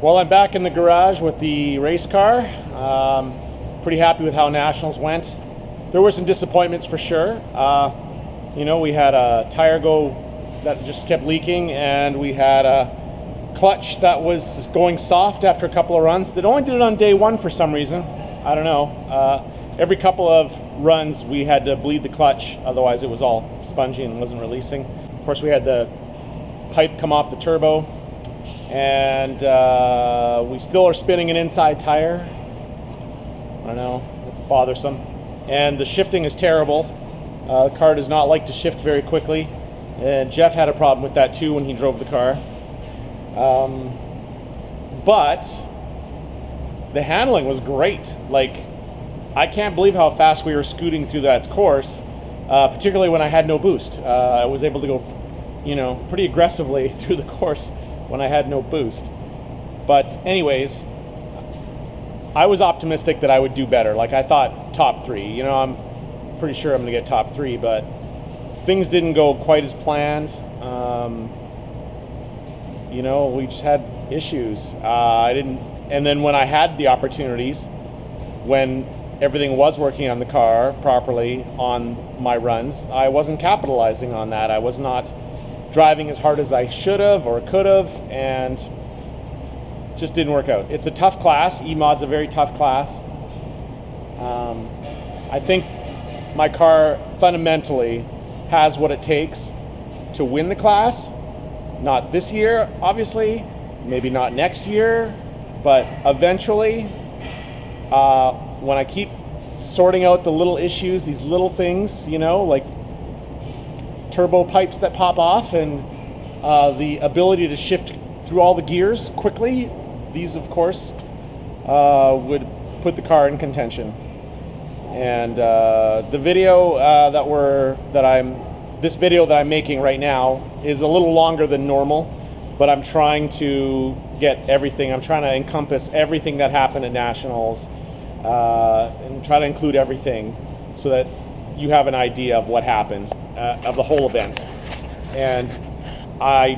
Well, I'm back in the garage with the race car. Pretty happy with how Nationals went. There were some disappointments for sure. We had a tire go that just kept leaking, and we had a clutch that was going soft after a couple of runs. They only did it on day one for some reason. I don't know. Every couple of runs we had to bleed the clutch, otherwise it was all spongy and wasn't releasing. Of course, we had the pipe come off the turbo, and we still are spinning an inside tire. I don't know, it's bothersome. And the shifting is terrible. The car does not like to shift very quickly. And Jeff had a problem with that too when he drove the car. But the handling was great. Like, I can't believe how fast we were scooting through that course, particularly when I had no boost. I was able to go, pretty aggressively through the course when I had no boost. But anyways, I was optimistic that I would do better. Like, I thought top three. I'm pretty sure I'm going to get top three, but things didn't go quite as planned. We just had issues. And then when I had the opportunities, when everything was working on the car properly on my runs, I wasn't capitalizing on that. I was not driving as hard as I should have or could have, and just didn't work out. It's a tough class. E-Mod's a very tough class. I think my car fundamentally has what it takes to win the class. Not this year, obviously, maybe not next year, but eventually, when I keep sorting out the little issues, these little things, like turbo pipes that pop off and the ability to shift through all the gears quickly, these of course would put the car in contention. And the video this video that I'm making right now is a little longer than normal, but I'm trying to get everything. I'm trying to encompass everything that happened at Nationals and try to include everything so that you have an idea of what happened, of the whole event. And I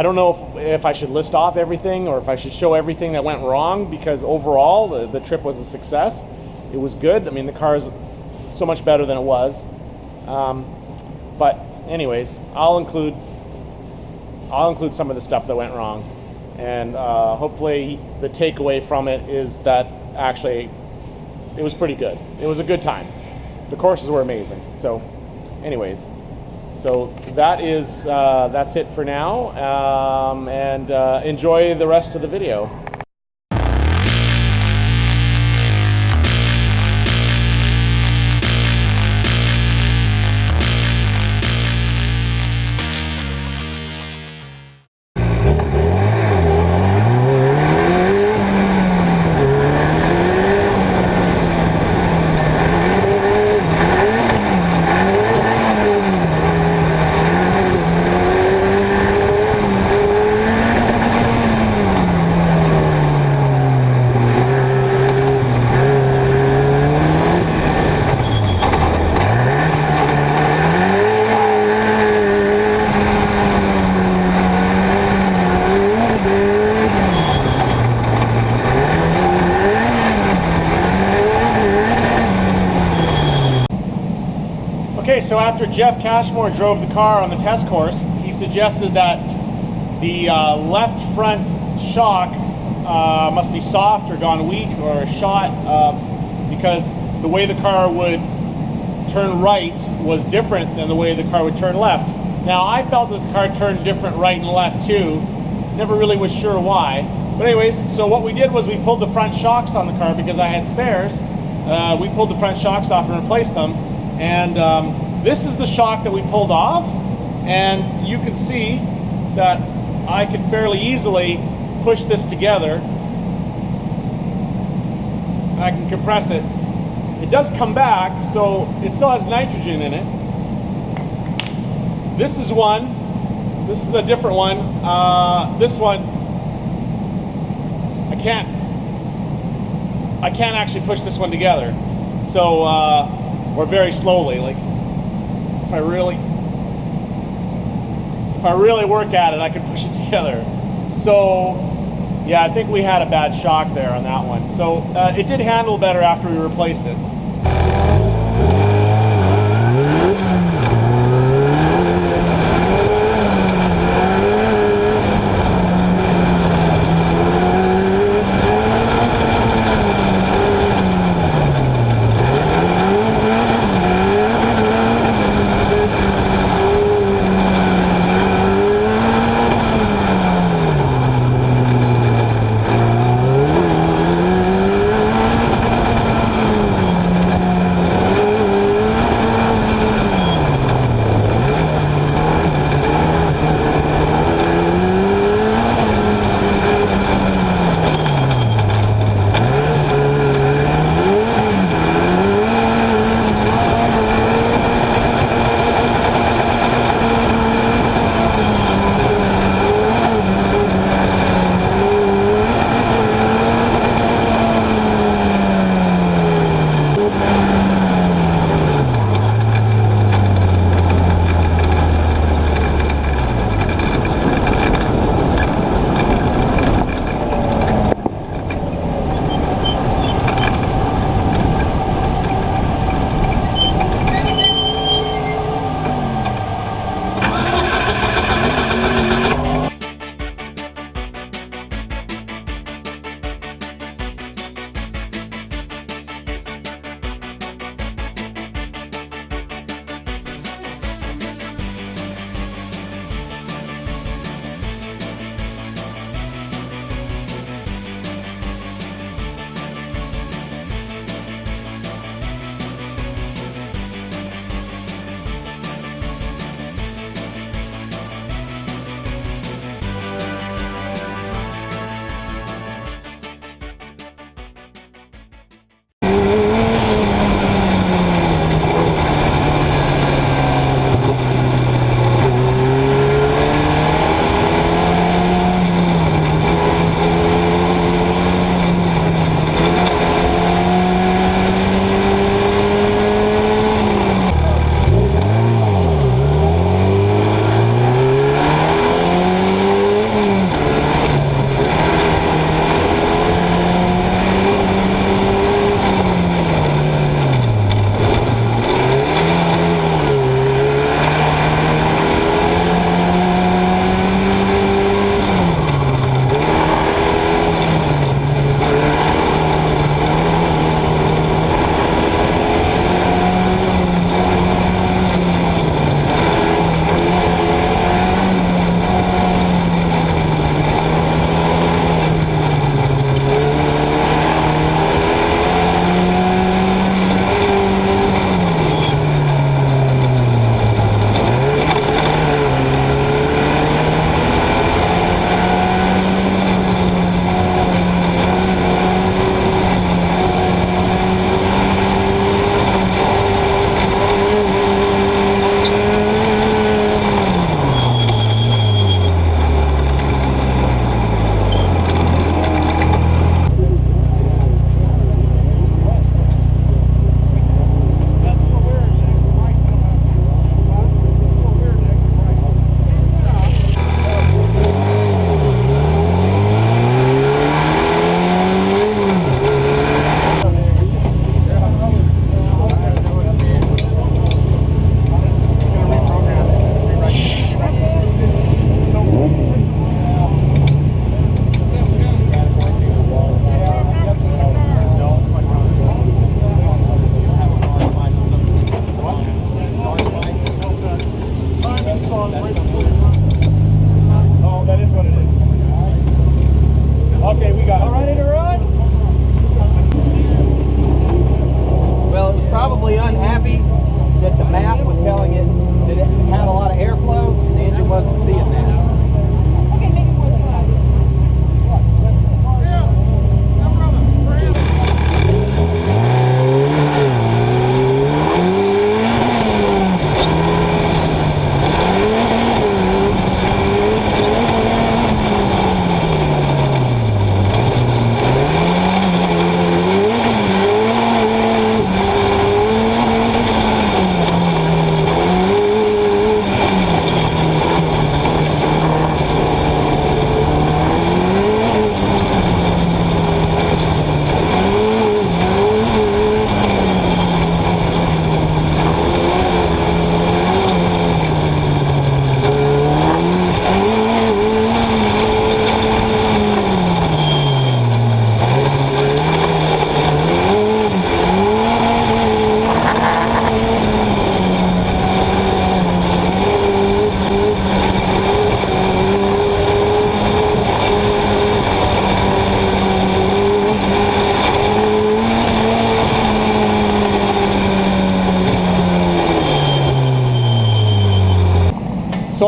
don't know if I should list off everything or if I should show everything that went wrong, because overall the trip was a success. It was good. I mean, the car is so much better than it was. But anyways, I'll include some of the stuff that went wrong, and hopefully the takeaway from it is that actually it was pretty good. It was a good time. The courses were amazing. So anyways, so that's it for now, and enjoy the rest of the video. Okay, so after Jeff Cashmore drove the car on the test course, he suggested that the left front shock must be soft or gone weak or shot, because the way the car would turn right was different than the way the car would turn left. Now, I felt that the car turned different right and left too. Never really was sure why. But anyways, so what we did was we pulled the front shocks on the car because I had spares. We pulled the front shocks off and replaced them. And this is the shock that we pulled off, and you can see that I can fairly easily push this together. I can compress it. It does come back, so it still has nitrogen in it. This is one. This is a different one. This one, I can't actually push this one together. So, or very slowly. Like, if I really work at it, I can push it together. So Yeah, I think we had a bad shock there on that one. So it did handle better after we replaced it.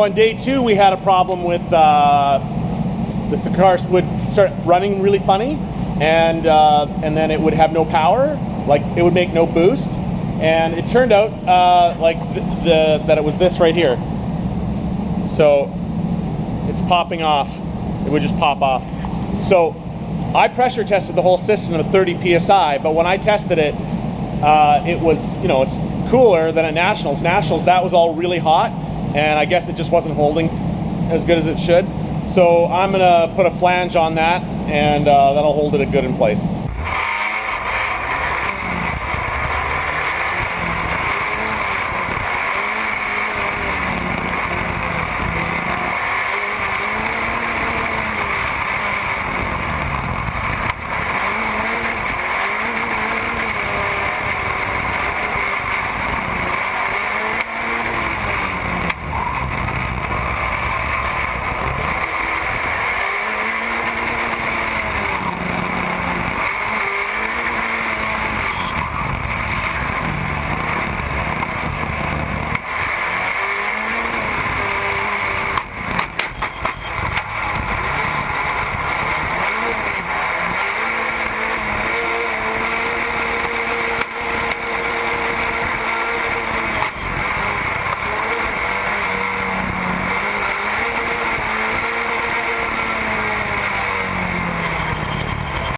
So on day 2, we had a problem with the cars would start running really funny, and then it would have no power, like it would make no boost. And it turned out that it was this right here. So it's popping off. It would just pop off. So I pressure tested the whole system at 30 psi, but when I tested it, it was, it's cooler than at Nationals. Nationals, that was all really hot, and I guess it just wasn't holding as good as it should. So I'm gonna put a flange on that, and that'll hold it good in place.